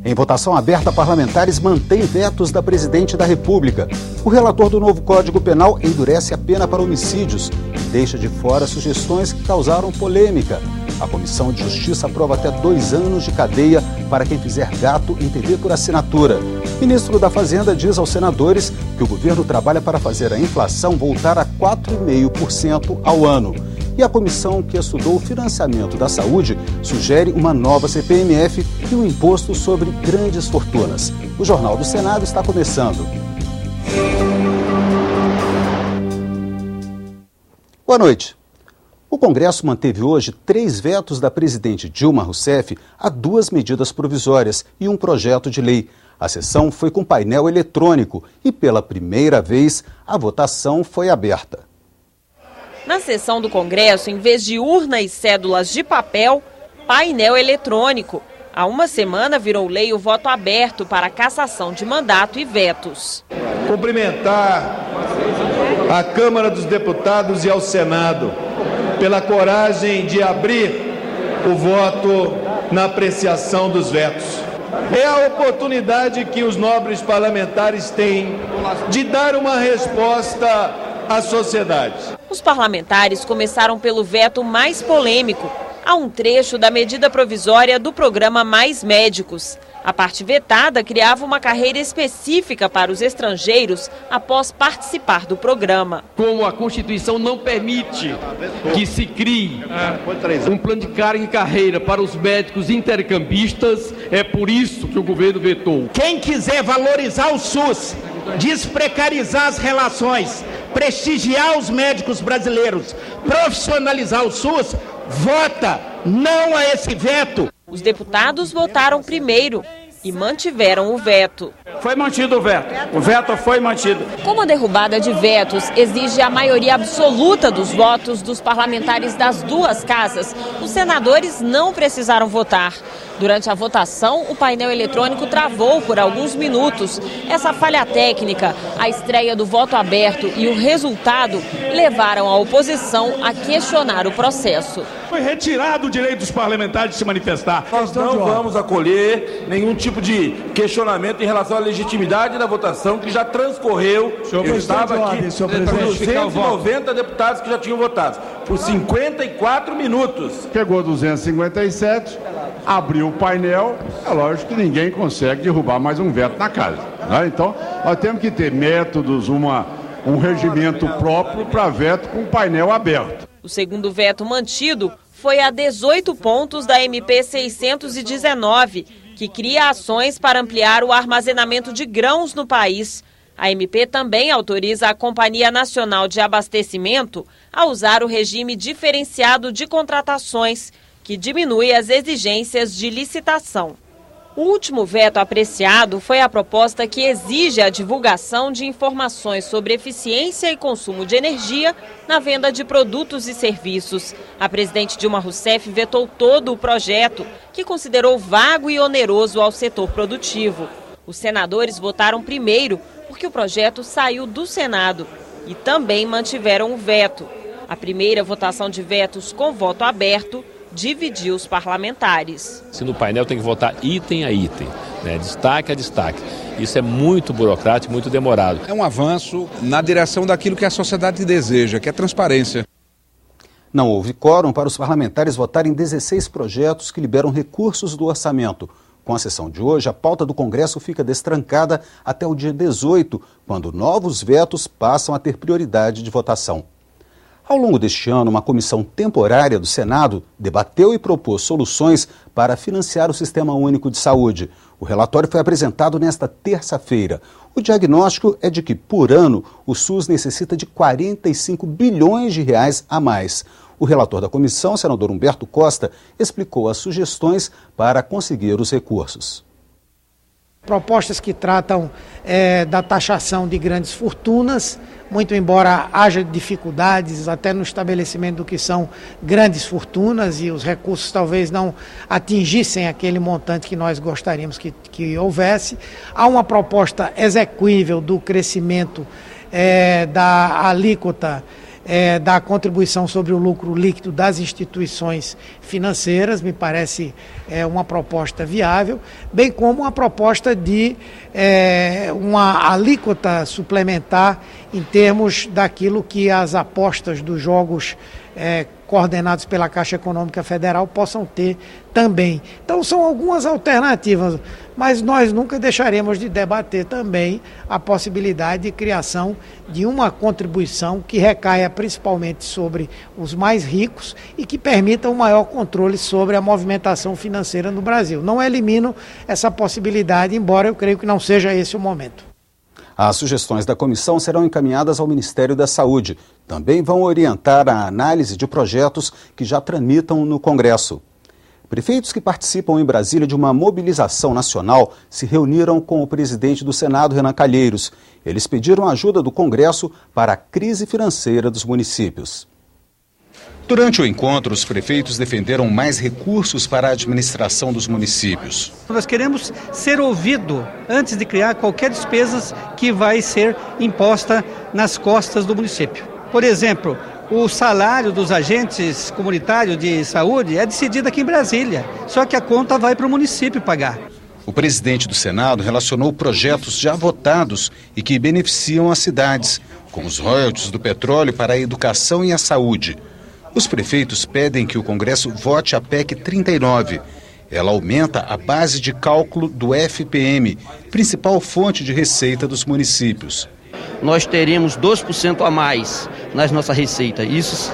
Em votação aberta, parlamentares mantêm vetos da presidente da República. O relator do novo Código Penal endurece a pena para homicídios e deixa de fora sugestões que causaram polêmica. A Comissão de Justiça aprova até 2 anos de cadeia para quem fizer gato em TV por assinatura. O ministro da Fazenda diz aos senadores que o governo trabalha para fazer a inflação voltar a 4,5% ao ano. E a comissão que estudou o financiamento da saúde sugere uma nova CPMF e um imposto sobre grandes fortunas. O Jornal do Senado está começando. Boa noite. O Congresso manteve hoje 3 vetos da presidente Dilma Rousseff a 2 medidas provisórias e um projeto de lei. A sessão foi com painel eletrônico e, pela primeira vez, a votação foi aberta. Na sessão do Congresso, em vez de urna e cédulas de papel, painel eletrônico. Há uma semana virou lei o voto aberto para a cassação de mandato e vetos. Cumprimentar a Câmara dos Deputados e ao Senado pela coragem de abrir o voto na apreciação dos vetos. É a oportunidade que os nobres parlamentares têm de dar uma resposta à sociedade. Os parlamentares começaram pelo veto mais polêmico, a um trecho da medida provisória do programa Mais Médicos. A parte vetada criava uma carreira específica para os estrangeiros após participar do programa. Como a Constituição não permite que se crie um plano de carga e carreira para os médicos intercambistas, é por isso que o governo vetou. Quem quiser valorizar o SUS, desprecarizar as relações, prestigiar os médicos brasileiros, profissionalizar o SUS, vota não a esse veto. Os deputados votaram primeiro e mantiveram o veto. Foi mantido o veto. O veto foi mantido. Como a derrubada de vetos exige a maioria absoluta dos votos dos parlamentares das 2 casas, os senadores não precisaram votar. Durante a votação, o painel eletrônico travou por alguns minutos. Essa falha técnica, a estreia do voto aberto e o resultado levaram a oposição a questionar o processo. Foi retirado o direito dos parlamentares de se manifestar. Nós não vamos acolher nenhum tipo de questionamento em relação à legitimidade da votação que já transcorreu. Eu estava aqui por 290 deputados que já tinham votado, por 54 minutos. Pegou 257, abriu o painel, é lógico que ninguém consegue derrubar mais um veto na casa, né? Então, nós temos que ter métodos, um regimento próprio para veto com painel aberto. O segundo veto mantido foi a 18 pontos da MP 619, que cria ações para ampliar o armazenamento de grãos no país. A MP também autoriza a Companhia Nacional de Abastecimento a usar o regime diferenciado de contratações, que diminui as exigências de licitação. O último veto apreciado foi a proposta que exige a divulgação de informações sobre eficiência e consumo de energia na venda de produtos e serviços. A presidente Dilma Rousseff vetou todo o projeto, que considerou vago e oneroso ao setor produtivo. Os senadores votaram primeiro, porque o projeto saiu do Senado, e também mantiveram o veto. A primeira votação de vetos com voto aberto dividiu os parlamentares. Se no painel tem que votar item a item, né, destaque a destaque. Isso é muito burocrático, muito demorado. É um avanço na direção daquilo que a sociedade deseja, que é transparência. Não houve quórum para os parlamentares votarem 16 projetos que liberam recursos do orçamento. Com a sessão de hoje, a pauta do Congresso fica destrancada até o dia 18, quando novos vetos passam a ter prioridade de votação. Ao longo deste ano, uma comissão temporária do Senado debateu e propôs soluções para financiar o Sistema Único de Saúde. O relatório foi apresentado nesta terça-feira. O diagnóstico é de que, por ano, o SUS necessita de 45 bilhões de reais a mais. O relator da comissão, o senador Humberto Costa, explicou as sugestões para conseguir os recursos. Propostas que tratam da taxação de grandes fortunas, muito embora haja dificuldades até no estabelecimento do que são grandes fortunas e os recursos talvez não atingissem aquele montante que nós gostaríamos que houvesse. Há uma proposta execuível do crescimento da alíquota da contribuição sobre o lucro líquido das instituições financeiras, me parece uma proposta viável, bem como uma proposta de uma alíquota suplementar em termos daquilo que as apostas dos jogos coordenados pela Caixa Econômica Federal possam ter também. Então são algumas alternativas, mas nós nunca deixaremos de debater também a possibilidade de criação de uma contribuição que recaia principalmente sobre os mais ricos e que permita um maior controle sobre a movimentação financeira no Brasil. Não elimino essa possibilidade, embora eu creio que não seja esse o momento. As sugestões da comissão serão encaminhadas ao Ministério da Saúde. Também vão orientar a análise de projetos que já tramitam no Congresso. Prefeitos que participam em Brasília de uma mobilização nacional se reuniram com o presidente do Senado, Renan Calheiros. Eles pediram ajuda do Congresso para a crise financeira dos municípios. Durante o encontro, os prefeitos defenderam mais recursos para a administração dos municípios. Nós queremos ser ouvidos antes de criar qualquer despesa que vai ser imposta nas costas do município. Por exemplo, o salário dos agentes comunitários de saúde é decidido aqui em Brasília, só que a conta vai para o município pagar. O presidente do Senado relacionou projetos já votados e que beneficiam as cidades, como os royalties do petróleo para a educação e a saúde. Os prefeitos pedem que o Congresso vote a PEC 39. Ela aumenta a base de cálculo do FPM, principal fonte de receita dos municípios. Nós teremos 2% a mais na nossa receita. Isso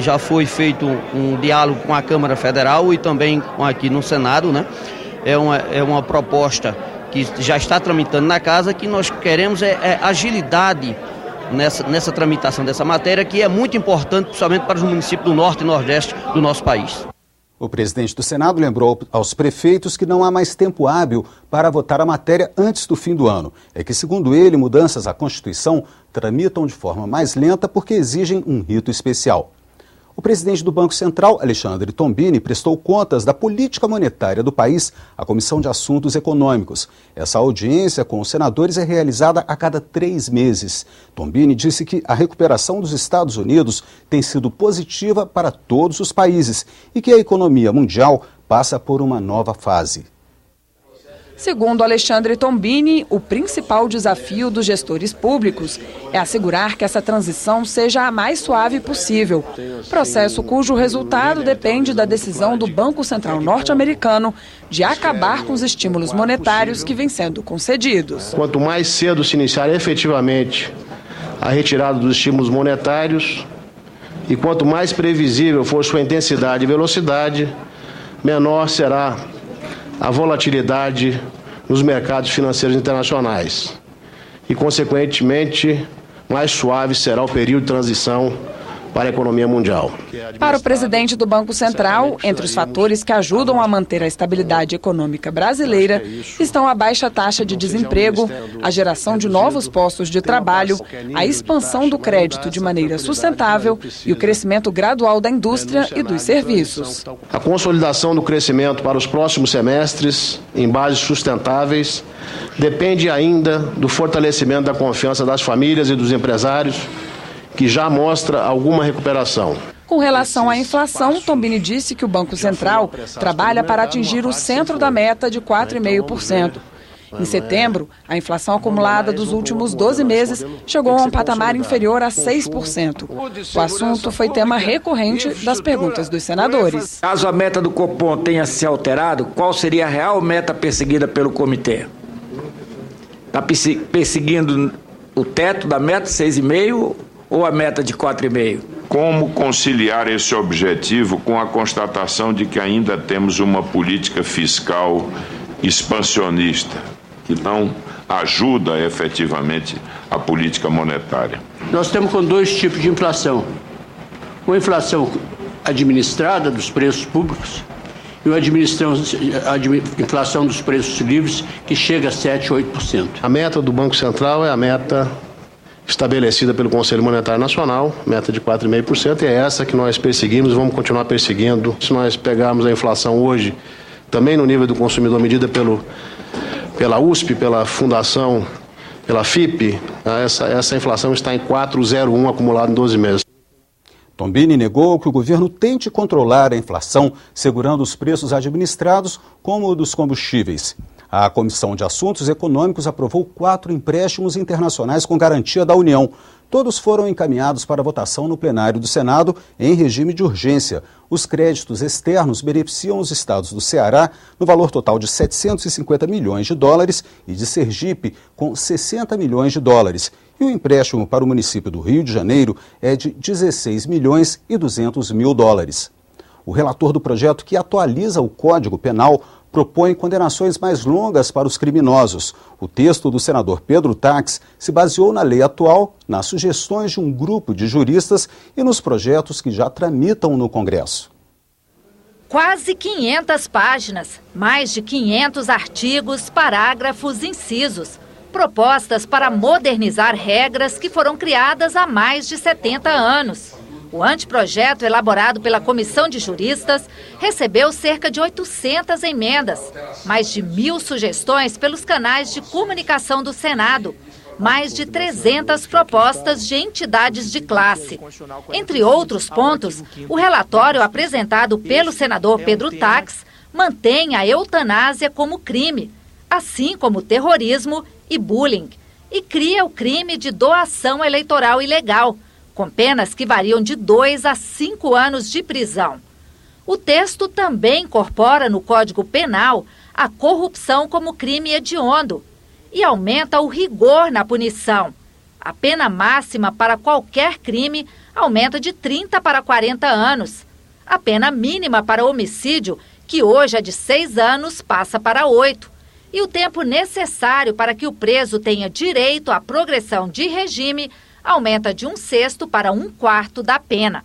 já foi feito um diálogo com a Câmara Federal e também aqui no Senado, né? É uma proposta que já está tramitando na casa, que nós queremos agilidade nessa tramitação dessa matéria, que é muito importante, principalmente para os municípios do Norte e Nordeste do nosso país. O presidente do Senado lembrou aos prefeitos que não há mais tempo hábil para votar a matéria antes do fim do ano. É que, segundo ele, mudanças à Constituição tramitam de forma mais lenta porque exigem um rito especial. O presidente do Banco Central, Alexandre Tombini, prestou contas da política monetária do país à Comissão de Assuntos Econômicos. Essa audiência com os senadores é realizada a cada 3 meses. Tombini disse que a recuperação dos Estados Unidos tem sido positiva para todos os países e que a economia mundial passa por uma nova fase. Segundo Alexandre Tombini, o principal desafio dos gestores públicos é assegurar que essa transição seja a mais suave possível, processo cujo resultado depende da decisão do Banco Central norte-americano de acabar com os estímulos monetários que vêm sendo concedidos. Quanto mais cedo se iniciar efetivamente a retirada dos estímulos monetários e quanto mais previsível for sua intensidade e velocidade, menor será a volatilidade nos mercados financeiros internacionais e, consequentemente, mais suave será o período de transição para a economia mundial. Para o presidente do Banco Central, entre os fatores que ajudam a manter a estabilidade econômica brasileira estão a baixa taxa de desemprego, a geração de novos postos de trabalho, a expansão do crédito de maneira sustentável e o crescimento gradual da indústria e dos serviços. A consolidação do crescimento para os próximos semestres, em bases sustentáveis, depende ainda do fortalecimento da confiança das famílias e dos empresários, que já mostra alguma recuperação. Com relação à inflação, Tombini disse que o Banco Central trabalha para atingir o centro da meta de 4,5%. Em setembro, a inflação acumulada dos últimos 12 meses chegou a um patamar inferior a 6%. O assunto foi tema recorrente das perguntas dos senadores. Caso a meta do Copom tenha se alterado, qual seria a real meta perseguida pelo comitê? Está perseguindo o teto da meta, 6,5%? Ou a meta de 4,5%? Como conciliar esse objetivo com a constatação de que ainda temos uma política fiscal expansionista, que não ajuda efetivamente a política monetária? Nós temos com 2 tipos de inflação. Uma inflação administrada dos preços públicos e uma inflação dos preços livres que chega a 7%, 8%. A meta do Banco Central é a meta estabelecida pelo Conselho Monetário Nacional, meta de 4,5%, e é essa que nós perseguimos e vamos continuar perseguindo. Se nós pegarmos a inflação hoje, também no nível do consumidor, medida pela USP, pela Fundação pela FIPE, essa inflação está em 4,01 acumulado em 12 meses. Tombini negou que o governo tente controlar a inflação, segurando os preços administrados, como o dos combustíveis. A Comissão de Assuntos Econômicos aprovou 4 empréstimos internacionais com garantia da União. Todos foram encaminhados para votação no plenário do Senado em regime de urgência. Os créditos externos beneficiam os estados do Ceará no valor total de 750 milhões de dólares e de Sergipe com 60 milhões de dólares. E o empréstimo para o município do Rio de Janeiro é de 16 milhões e 200 mil dólares. O relator do projeto, que atualiza o Código Penal, propõe condenações mais longas para os criminosos. O texto do senador Pedro Tax se baseou na lei atual, nas sugestões de um grupo de juristas e nos projetos que já tramitam no Congresso. Quase 500 páginas, mais de 500 artigos, parágrafos, incisos. Propostas para modernizar regras que foram criadas há mais de 70 anos. O anteprojeto, elaborado pela Comissão de Juristas, recebeu cerca de 800 emendas, mais de 1.000 sugestões pelos canais de comunicação do Senado, mais de 300 propostas de entidades de classe. Entre outros pontos, o relatório apresentado pelo senador Pedro Tax mantém a eutanásia como crime, assim como terrorismo e bullying, e cria o crime de doação eleitoral ilegal, com penas que variam de 2 a 5 anos de prisão. O texto também incorpora no Código Penal a corrupção como crime hediondo e aumenta o rigor na punição. A pena máxima para qualquer crime aumenta de 30 para 40 anos. A pena mínima para homicídio, que hoje é de 6 anos, passa para 8. E o tempo necessário para que o preso tenha direito à progressão de regime aumenta de 1/6 para 1/4 da pena.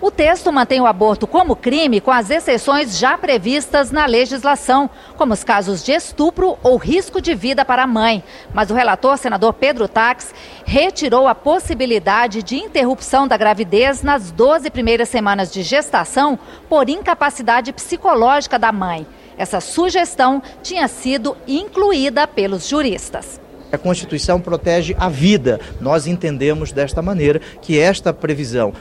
O texto mantém o aborto como crime com as exceções já previstas na legislação, como os casos de estupro ou risco de vida para a mãe. Mas o relator, senador Pedro Tax, retirou a possibilidade de interrupção da gravidez nas 12 primeiras semanas de gestação por incapacidade psicológica da mãe. Essa sugestão tinha sido incluída pelos juristas. A Constituição protege a vida. Nós entendemos desta maneira que esta previsão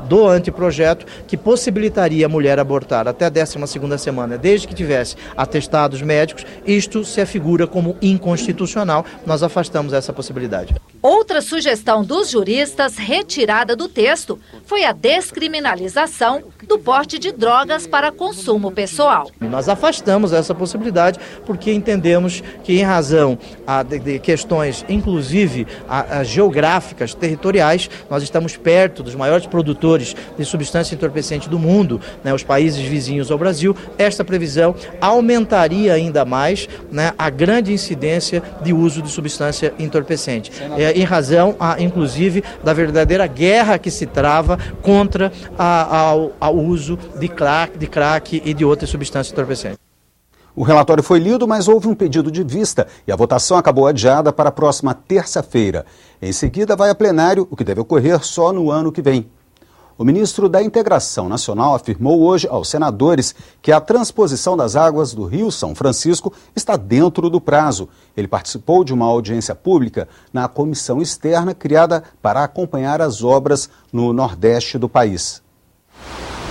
do anteprojeto, que possibilitaria a mulher abortar até a 12ª semana, desde que tivesse atestados médicos, isto se afigura como inconstitucional. Nós afastamos essa possibilidade. Outra sugestão dos juristas retirada do texto foi a descriminalização do porte de drogas para consumo pessoal. Nós afastamos essa possibilidade porque entendemos que, em razão de questões, inclusive geográficas, territoriais, nós estamos perto dos maiores produtores de substância entorpecente do mundo, os países vizinhos ao Brasil. Esta previsão aumentaria ainda mais a grande incidência de uso de substância entorpecente, em razão, inclusive, da verdadeira guerra que se trava contra o uso de crack e de outras substâncias entorpecentes. O relatório foi lido, mas houve um pedido de vista e a votação acabou adiada para a próxima terça-feira. Em seguida, vai a plenário, o que deve ocorrer só no ano que vem. O ministro da Integração Nacional afirmou hoje aos senadores que a transposição das águas do Rio São Francisco está dentro do prazo. Ele participou de uma audiência pública na comissão externa criada para acompanhar as obras no Nordeste do país.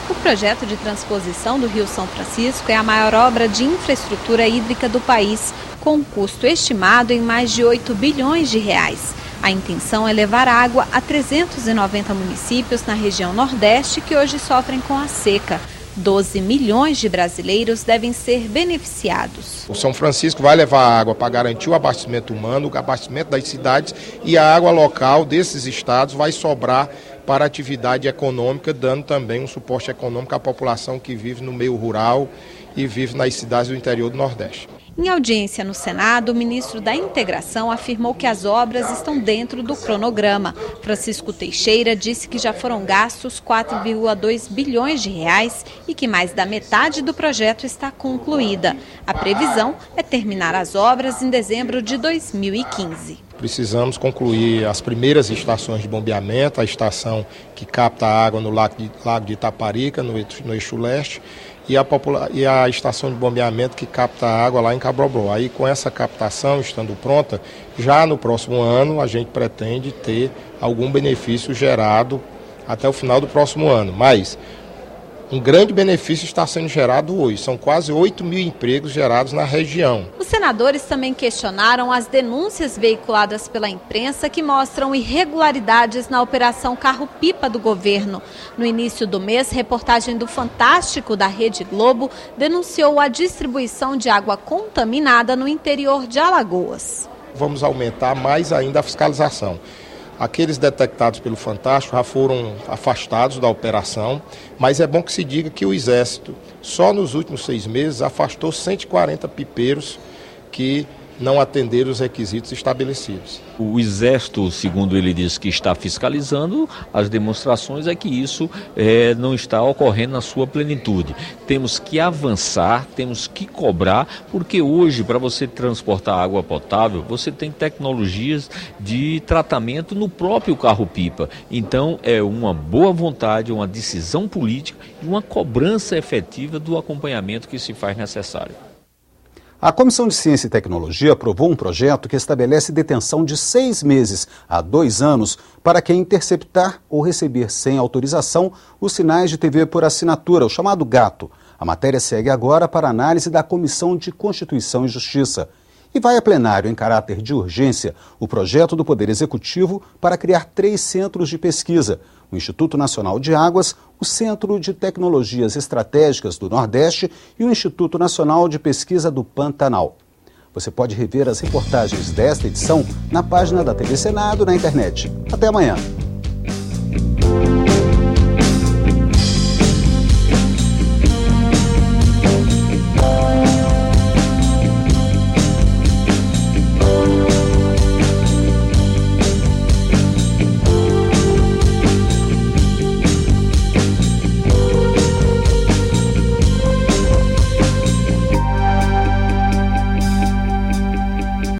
O projeto de transposição do Rio São Francisco é a maior obra de infraestrutura hídrica do país, com um custo estimado em mais de 8 bilhões de reais. A intenção é levar água a 390 municípios na região Nordeste que hoje sofrem com a seca. 12 milhões de brasileiros devem ser beneficiados. O São Francisco vai levar água para garantir o abastecimento humano, o abastecimento das cidades, e a água local desses estados vai sobrar para a atividade econômica, dando também um suporte econômico à população que vive no meio rural e vive nas cidades do interior do Nordeste. Em audiência no Senado, o ministro da Integração afirmou que as obras estão dentro do cronograma. Francisco Teixeira disse que já foram gastos 4,2 bilhões de reais e que mais da metade do projeto está concluída. A previsão é terminar as obras em dezembro de 2015. Precisamos concluir as primeiras estações de bombeamento, a estação que capta a água no Lago de Itaparica, no eixo leste, e a estação de bombeamento que capta a água lá em Cabrobró. Aí com essa captação estando pronta, já no próximo ano a gente pretende ter algum benefício gerado até o final do próximo ano. Mas um grande benefício está sendo gerado hoje, são quase 8 mil empregos gerados na região. Os senadores também questionaram as denúncias veiculadas pela imprensa que mostram irregularidades na operação carro-pipa do governo. No início do mês, reportagem do Fantástico da Rede Globo denunciou a distribuição de água contaminada no interior de Alagoas. Vamos aumentar mais ainda a fiscalização. Aqueles detectados pelo Fantástico já foram afastados da operação, mas é bom que se diga que o Exército, só nos últimos 6 meses, afastou 140 pipeiros que não atenderam os requisitos estabelecidos. O Exército, segundo ele diz que está fiscalizando, as demonstrações é que isso não está ocorrendo na sua plenitude. Temos que avançar, temos que cobrar, porque hoje, para você transportar água potável, você tem tecnologias de tratamento no próprio carro-pipa. Então, é uma boa vontade, uma decisão política e uma cobrança efetiva do acompanhamento que se faz necessário. A Comissão de Ciência e Tecnologia aprovou um projeto que estabelece detenção de 6 meses a 2 anos para quem interceptar ou receber sem autorização os sinais de TV por assinatura, o chamado GATO. A matéria segue agora para análise da Comissão de Constituição e Justiça. E vai a plenário em caráter de urgência o projeto do Poder Executivo para criar 3 centros de pesquisa: o Instituto Nacional de Águas, o Centro de Tecnologias Estratégicas do Nordeste e o Instituto Nacional de Pesquisa do Pantanal. Você pode rever as reportagens desta edição na página da TV Senado na internet. Até amanhã.